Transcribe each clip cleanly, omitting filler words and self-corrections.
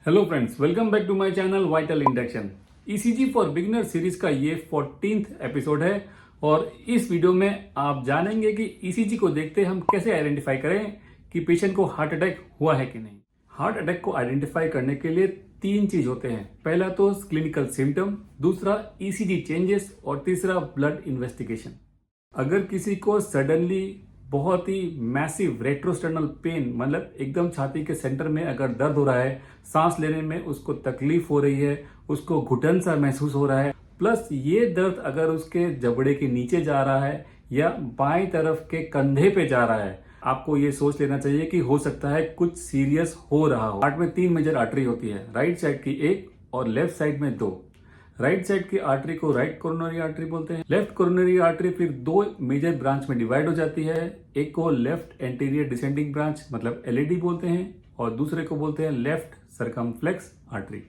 Hello friends, welcome back to my channel vital induction. ECG for beginner series का ये 14th episode है और इस वीडियो में आप जानेंगे कि ईसीजी को देखते हम कैसे आइडेंटिफाई करें कि पेशेंट को हार्ट अटैक हुआ है कि नहीं। हार्ट अटैक को आइडेंटिफाई करने के लिए तीन चीज होते हैं। पहला तो क्लिनिकल सिम्टम, दूसरा ईसीजी चेंजेस और तीसरा ब्लड इन्वेस्टिगेशन। अगर किसी को सडनली बहुत ही मैसिव रेट्रोस्टर्नल पेन, मतलब एकदम छाती के सेंटर में अगर दर्द हो रहा है, सांस लेने में उसको तकलीफ हो रही है, उसको घुटन सा महसूस हो रहा है, प्लस ये दर्द अगर उसके जबड़े के नीचे जा रहा है या बाएं तरफ के कंधे पे जा रहा है, आपको ये सोच लेना चाहिए कि हो सकता है कुछ सीरियस हो रहा हो। हार्ट में तीन मेजर आर्टरी होती है, राइट साइड की एक और लेफ्ट साइड में दो। राइट साइड की आर्टरी को राइट कोरोनरी आर्टरी बोलते हैं। लेफ्ट कोरोनरी आर्टरी फिर दो मेजर ब्रांच में डिवाइड हो जाती है। एक को लेफ्ट एंटीरियर डिसेंडिंग ब्रांच मतलब एलएडी बोलते हैं और दूसरे को बोलते हैं लेफ्ट सर्कमफ्लेक्स आर्टरी।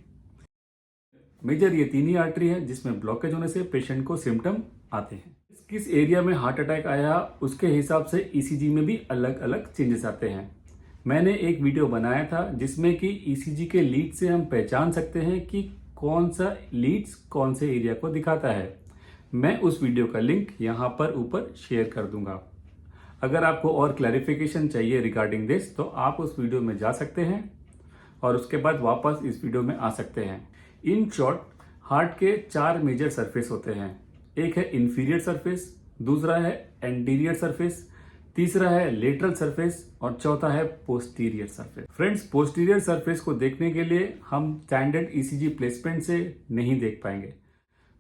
मेजर ये तीन ही आर्टरी है जिसमें ब्लॉकेज होने से पेशेंट को सिम्टम आते हैं। किस एरिया में हार्ट अटैक आया उसके हिसाब से ईसीजी में भी अलग अलग चेंजेस आते हैं। मैंने एक वीडियो बनाया था जिसमें कि ईसीजी के लीड से हम पहचान सकते हैं कि कौन सा लीड्स कौन से एरिया को दिखाता है। मैं उस वीडियो का लिंक यहाँ पर ऊपर शेयर कर दूंगा। अगर आपको और क्लैरिफिकेशन चाहिए रिगार्डिंग दिस तो आप उस वीडियो में जा सकते हैं और उसके बाद वापस इस वीडियो में आ सकते हैं। इन शॉर्ट, हार्ट के चार मेजर सरफेस होते हैं। एक है इंफीरियर सरफेस, दूसरा है एंटीरियर सरफेस, तीसरा है लेटरल सरफेस और चौथा है posterior surface. Friends, posterior surface को देखने के लिए हम स्टैंडर्ड ईसीजी प्लेसमेंट से नहीं देख पाएंगे।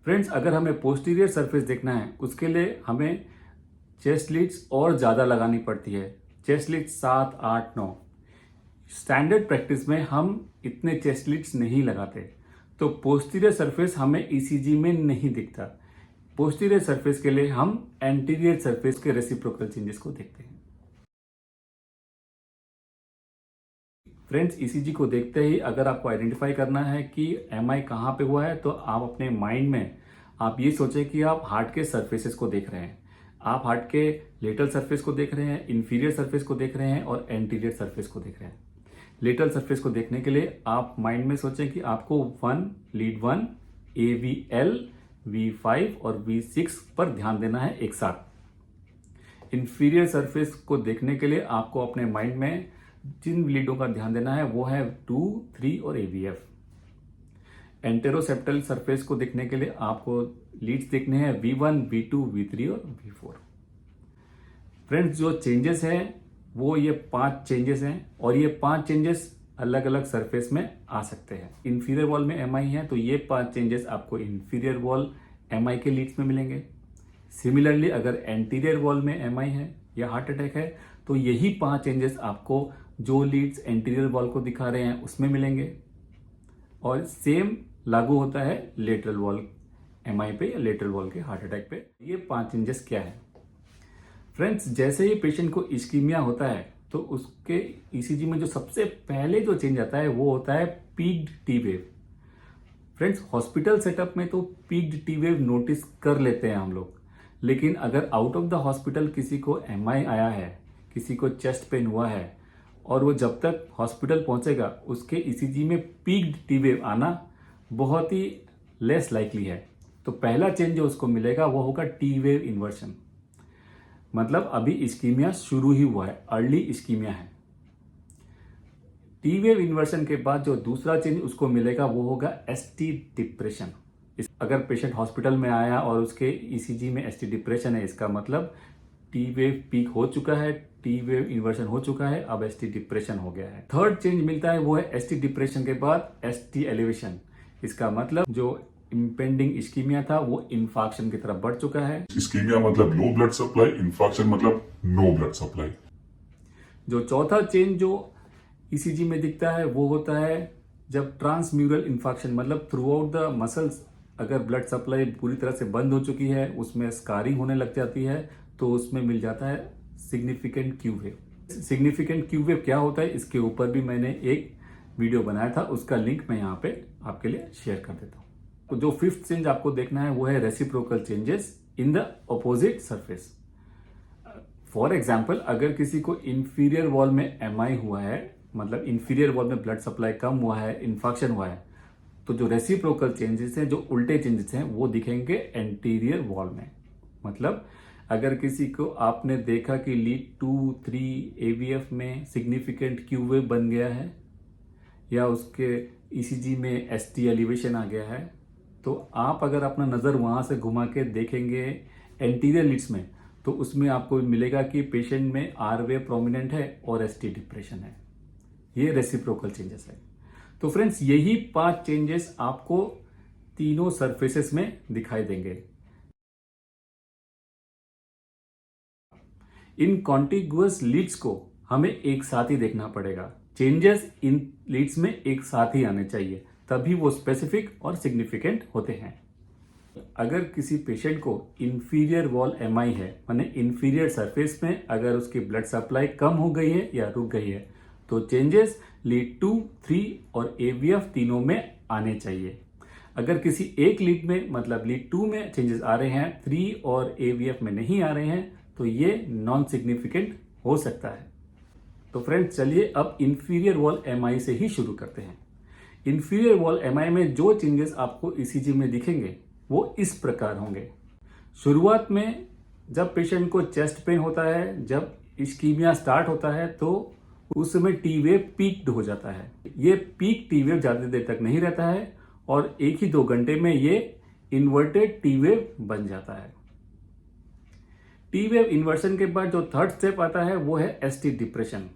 फ्रेंड्स, अगर हमें पोस्टीरियर सरफेस देखना है उसके लिए हमें चेस्ट लीड्स और ज्यादा लगानी पड़ती है। Chest leads 7, 8, 9। स्टैंडर्ड प्रैक्टिस में हम इतने चेस्ट लीड्स नहीं लगाते, तो पोस्टीरियर सरफेस हमें ईसीजी में नहीं दिखता। पोस्टीरियर सरफेस के लिए हम एंटीरियर सरफेस के रेसिप्रोकल चेंजेस को देखते हैं। फ्रेंड्स, ईसीजी को देखते ही अगर आपको आइडेंटिफाई करना है कि एमआई कहाँ पे हुआ है तो आप अपने माइंड में आप ये सोचें कि आप हार्ट के सरफेसेस को देख रहे हैं। आप हार्ट के लेटरल सरफेस को देख रहे हैं, इंफीरियर सरफेस को देख रहे हैं और एंटीरियर सरफेस को देख रहे हैं। लेटरल सरफेस को देखने के लिए आप माइंड में सोचें कि आपको लीड 1, AVL, V5 और V6 पर ध्यान देना है एक साथ। इंफीरियर सरफेस को देखने के लिए आपको अपने माइंड में जिन लीडों का ध्यान देना है वो है 2, 3 और AVF। एंटेरोसेप्टल सरफेस को देखने के लिए आपको लीड्स देखने हैं V1, V2, V3 और V4। फ्रेंड्स, जो चेंजेस हैं वो ये 5 चेंजेस हैं और ये 5 चेंजेस अलग अलग सरफेस में आ सकते हैं। इंफीरियर वॉल में एमआई है तो ये 5 चेंजेस आपको इंफीरियर वॉल एमआई के लीड्स में मिलेंगे। सिमिलरली अगर एंटीरियर वॉल में एमआई है या हार्ट अटैक है तो यही 5 चेंजेस आपको जो लीड्स एंटीरियर वॉल को दिखा रहे हैं उसमें मिलेंगे। और सेम लागू होता है लेटरल वॉल एमआई पे या लेटरल वॉल के हार्ट अटैक पे। ये 5 चेंजेस क्या है? फ्रेंड्स, जैसे ही पेशेंट को इस्कीमिया होता है तो उसके ईसीजी में जो सबसे पहले जो चेंज आता है वो होता है peaked T wave. Friends, hospital setup में तो पीक्ड टी वेव नोटिस कर लेते हैं हम लोग, लेकिन अगर आउट ऑफ द हॉस्पिटल किसी को एमआई आया है, किसी को चेस्ट पेन हुआ है और वो जब तक हॉस्पिटल पहुंचेगा उसके ईसीजी में पीक्ड टी वेव आना बहुत ही लेस लाइकली है। तो पहला चेंज जो उसको मिलेगा वो होगा टी वेव इन्वर्शन, मतलब अभी इस्कीमिया शुरू ही हुआ है, अर्ली इस्कीमिया है। टी वेव इन्वर्शन के बाद जो दूसरा चेंज उसको मिलेगा वो होगा एसटी डिप्रेशन। अगर पेशेंट हॉस्पिटल में आया और उसके ईसीजी में एसटी डिप्रेशन है, इसका मतलब टी वेव पीक हो चुका है, टी वेव इन्वर्शन हो चुका है, अब एसटी डिप्रेशन हो गया है। थर्ड चेंज मिलता है वो है एसटी डिप्रेशन के बाद एसटी एलिवेशन। इसका मतलब जो इम्पेंडिंग इस्कीमिया था वो इन्फाक्शन की तरफ बढ़ चुका है। इस्कीमिया मतलब लो ब्लड सप्लाई, इन्फाक्शन मतलब नो ब्लड सप्लाई। जो चौथा चेंज जो ईसीजी में दिखता है वो होता है जब ट्रांसम्यूरल इन्फाक्शन, मतलब थ्रू आउट द मसल्स अगर ब्लड सप्लाई पूरी तरह से बंद हो चुकी है, उसमें स्कारिंग होने लग जाती है, तो उसमें मिल जाता है significant Q wave. Significant Q wave क्या होता है इसके ऊपर भी मैंने एक वीडियो बनाया था, उसका लिंक मैं यहाँ पे आपके लिए शेयर कर देता हूँ। तो जो फिफ्थ चेंज आपको देखना है वो है reciprocal changes in the opposite surface. For example, अगर किसी को इंफीरियर वॉल में एमआई हुआ है, मतलब इंफीरियर वॉल में ब्लड सप्लाई कम हुआ है, इन्फेक्शन हुआ है, तो जो रेसिप्रोकल चेंजेस हैं, जो उल्टे चेंजेस हैं, वो दिखेंगे एंटीरियर वॉल में। मतलब अगर किसी को आपने देखा कि लीड 2, 3 एवीएफ में सिग्निफिकेंट क्यू वेव बन गया है या उसके ईसीजी में एसटी एलिवेशन आ गया है, तो आप अगर अपना नज़र वहाँ से घुमा के देखेंगे एंटीरियर लीड्स में, तो उसमें आपको मिलेगा कि पेशेंट में आर वेव प्रोमिनेंट है और एसटी डिप्रेशन है। ये रेसिप्रोकल चेंजेस है। तो फ्रेंड्स, यही 5 चेंजेस आपको तीनों सरफेसेस में दिखाई देंगे। इन कॉन्टिगुअस लीड्स को हमें एक साथ ही देखना पड़ेगा। चेंजेस इन लीड्स में एक साथ ही आने चाहिए, तभी वो स्पेसिफिक और सिग्निफिकेंट होते हैं। अगर किसी पेशेंट को इंफीरियर वॉल एमआई है, माने इंफीरियर सरफेस में अगर उसकी ब्लड सप्लाई कम हो गई है या रुक गई है, तो चेंजेस लीड 2, 3 और एवीएफ तीनों में आने चाहिए। अगर किसी एक लीड में, मतलब लीड 2 में चेंजेस आ रहे हैं, 3 और एवीएफ में नहीं आ रहे हैं, तो ये नॉन सिग्निफिकेंट हो सकता है। तो फ्रेंड्स, चलिए अब इंफीरियर वॉल एमआई से ही शुरू करते हैं। इंफीरियर वॉल एमआई में जो चेंजेस आपको ईसीजी में दिखेंगे वो इस प्रकार होंगे। शुरुआत में जब पेशेंट को चेस्ट पेन होता है, जब इस्कीमिया स्टार्ट होता है, तो उस समय टी वेव पीक्ड हो जाता है। ये पीक टी वेव ज्यादा देर तक नहीं रहता है और 1 ही 2 घंटे में ये इन्वर्टेड टी वेव बन जाता है। टी वेव इन्वर्सन के बाद जो थर्ड स्टेप आता है वो है एसटी डिप्रेशन।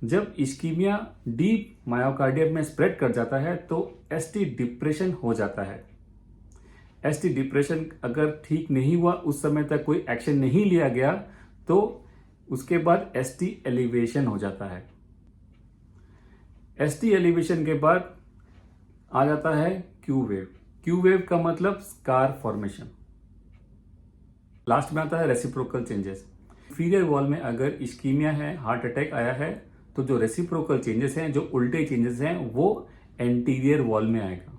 जब इस्कीमिया डीप मायोकार्डियम में स्प्रेड कर जाता है तो एसटी डिप्रेशन हो जाता है। एसटी डिप्रेशन अगर ठीक नहीं हुआ, उस समय तक कोई एक्शन नहीं लिया गया, तो उसके बाद एसटी एलिवेशन हो जाता है। एसटी एलिवेशन के बाद आ जाता है क्यू वेव। क्यू वेव का मतलब स्कार फॉर्मेशन। लास्ट में आता है रेसिप्रोकल चेंजेस। इंफीरियर वॉल में अगर इस्कीमिया है, हार्ट अटैक आया है, तो जो रेसिप्रोकल चेंजेस हैं, जो उल्टे चेंजेस हैं, वो एंटीरियर वॉल में आएगा।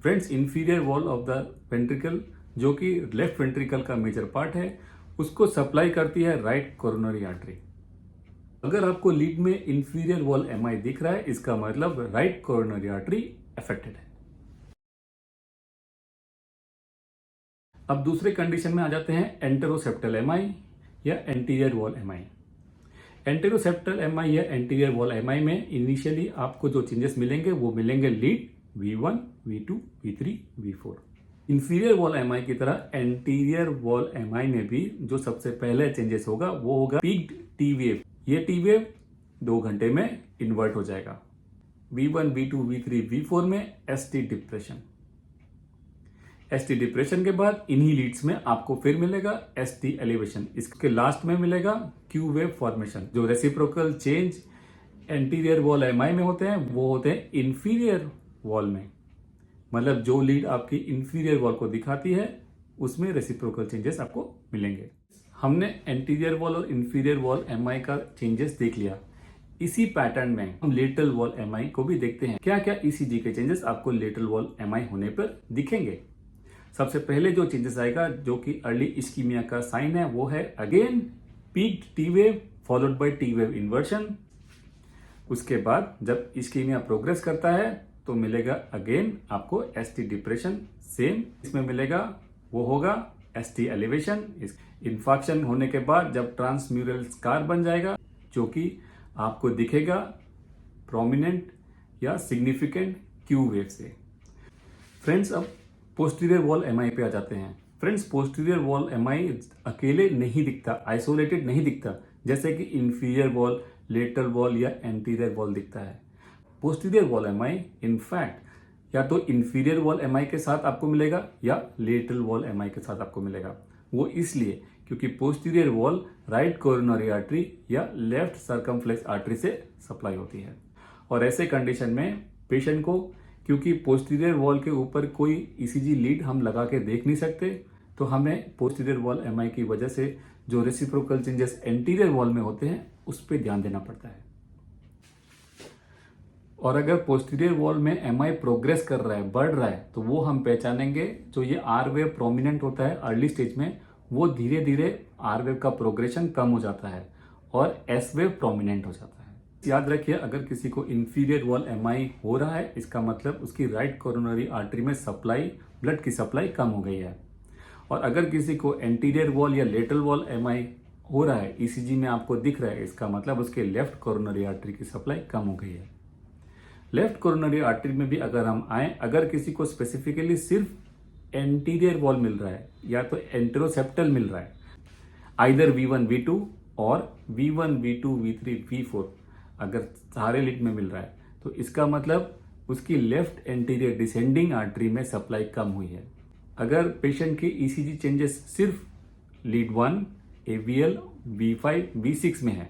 Friends, inferior wall of the ventricle, जो कि लेफ्ट वेंट्रिकल का मेजर पार्ट है, उसको सप्लाई करती है राइट कोरोनरी आर्टरी। अगर आपको लीड में इंफीरियर वॉल एमआई दिख रहा है, इसका मतलब राइट कोरोनरी आर्टरी अफेक्टेड है। अब दूसरे कंडीशन में आ जाते हैं एंटेरोसेप्टल एमआई या एंटीरियर वॉल एमआई। एंटेरोसेप्टल एमआई या एंटीरियर वॉल एमआई में इनिशियली आपको जो चेंजेस मिलेंगे वो मिलेंगे lead V1, V2, V3, V4। Inferior wall MI की तरह एंटीरियर वॉल एमआई में भी जो सबसे पहले चेंजेस होगा वो होगा पीक्ड टी वेव। ये टी वेव 2 घंटे में इन्वर्ट हो जाएगा। V1, V2, V3, V4 में एसटी डिप्रेशन। एसटी डिप्रेशन के बाद इन्हीं लीड्स में आपको फिर मिलेगा एसटी एलिवेशन। इसके लास्ट में मिलेगा क्यू वेव फॉर्मेशन। जो reciprocal change anterior wall MI में होते हैं वो होते हैं इंफीरियर वॉल में। मतलब जो लीड आपकी इंफीरियर वॉल को दिखाती है उसमें रेसिप्रोकल चेंजेस आपको मिलेंगे। हमने एंटीरियर वॉल और इंफीरियर वॉल एमआई का चेंजेस देख लिया। इसी पैटर्न में हम लेटरल वॉल एमआई को भी देखते हैं। क्या क्या ईसीजी के चेंजेस आपको लेटरल वॉल एमआई होने पर दिखेंगे। सबसे पहले जो चेंजेस आएगा, जो कि अर्ली इस्कीमिया का साइन है, वो है again peaked T wave followed by T wave inversion. उसके बाद जब इस्कीमिया प्रोग्रेस करता है तो मिलेगा अगेन आपको एसटी डिप्रेशन। सेम इसमें मिलेगा, वो होगा एसटी एलिवेशन। इन्फेक्शन होने के बाद जब ट्रांसम्यूरल स्कार बन जाएगा, जो कि आपको दिखेगा प्रोमिनेंट या सिग्निफिकेंट क्यू वेव से। फ्रेंड्स, अब पोस्टीरियर वॉल एमआई पे आ जाते हैं। फ्रेंड्स, पोस्टीरियर वॉल एमआई अकेले नहीं दिखता, आइसोलेटेड नहीं दिखता, जैसे कि इंफीरियर वॉल, लेटरल वॉल या एंटीरियर वॉल दिखता है। पोस्टीरियर वॉल एमआई इनफैक्ट या तो इंफीरियर वॉल एमआई के साथ आपको मिलेगा या लेटरल वॉल एमआई के साथ आपको मिलेगा। वो इसलिए क्योंकि posterior wall right coronary artery या लेफ्ट सर्कमफ्लेक्स आर्टरी से सप्लाई होती है। और ऐसे कंडीशन में पेशेंट को, क्योंकि पोस्टीरियर वॉल के ऊपर कोई ईसीजी लीड हम लगा के देख नहीं सकते, तो हमें पोस्टीरियर वॉल एमआई की वजह से जो रेसिप्रोकल चेंजेस एंटीरियर वॉल में होते हैं उस पर ध्यान देना पड़ता है। और अगर पोस्टीरियर वॉल में एमआई प्रोग्रेस कर रहा है, बढ़ रहा है, तो वो हम पहचानेंगे। जो ये आर वेव प्रोमिनेंट होता है अर्ली स्टेज में, वो धीरे धीरे आर वेव का प्रोग्रेशन कम हो जाता है और एस वेव प्रोमिनेंट हो जाता है। याद रखिए, अगर किसी को इंफीरियर वॉल एमआई हो रहा है, इसका मतलब उसकी राइट कोरोनरी आर्टरी में सप्लाई, ब्लड की सप्लाई कम हो गई है। और अगर किसी को एंटीरियर वॉल या लेटरल वॉल एमआई हो रहा है, ईसीजी में आपको दिख रहा है, इसका मतलब उसके लेफ्ट कोरोनरी आर्टरी की सप्लाई कम हो गई है। लेफ्ट कोरोनरी आर्टरी में भी अगर हम आए, अगर किसी को स्पेसिफिकली सिर्फ एंटीरियर वॉल मिल रहा है या तो एंटेरोसेप्टल मिल रहा है, आइदर V1 V2 और V1 V2 V3 V4 अगर सारे लीड में मिल रहा है, तो इसका मतलब उसकी लेफ्ट एंटीरियर डिसेंडिंग आर्टरी में सप्लाई कम हुई है। अगर पेशेंट की ईसीजी चेंजेस सिर्फ लीड 1, AVL, V5, V6 में है,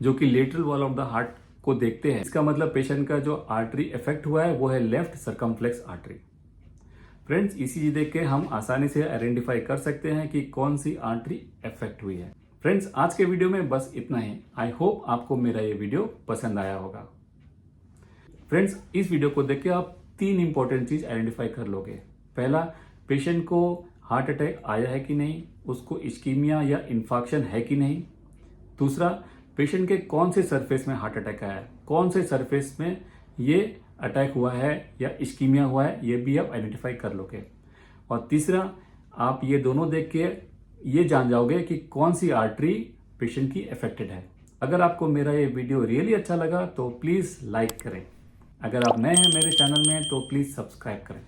जो कि lateral wall of the heart को देखते हैं, इसका मतलब पेशेंट का जो आर्टरी इफेक्ट हुआ है वो है left circumflex artery. Friends, ECG देख के हम आसानी से आइडेंटिफाई कर सकते हैं कि कौन सी आर्टरी इफेक्ट हुई है। फ्रेंड्स, आज के वीडियो में बस इतना ही। आई होप आपको मेरा ये वीडियो पसंद आया होगा। फ्रेंड्स, इस वीडियो को देख के आप 3 इंपॉर्टेंट चीज आइडेंटिफाई कर लोगे। पहला, पेशेंट को हार्ट अटैक आया है कि नहीं, उसको इस्कीमिया या इन्फाक्शन है कि नहीं। दूसरा, पेशेंट के कौन से सरफेस में हार्ट अटैक आया है, कौन से सरफेस में ये अटैक हुआ है या इस्कीमिया हुआ है, ये भी आप आइडेंटिफाई कर लोगे। और तीसरा, आप ये दोनों देख के ये जान जाओगे कि कौन सी आर्टरी पेशेंट की अफेक्टेड है। अगर आपको मेरा ये वीडियो रियली अच्छा लगा तो प्लीज़ लाइक करें। अगर आप नए हैं मेरे चैनल में तो प्लीज़ सब्सक्राइब करें।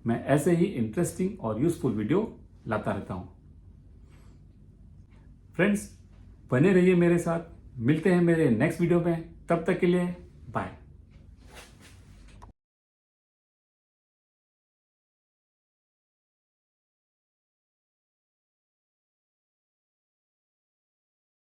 मैं ऐसे ही इंटरेस्टिंग और यूजफुल वीडियो लाता रहता हूं। फ्रेंड्स, बने रहिए मेरे साथ। मिलते हैं मेरे नेक्स्ट वीडियो में। तब तक के लिए बाय।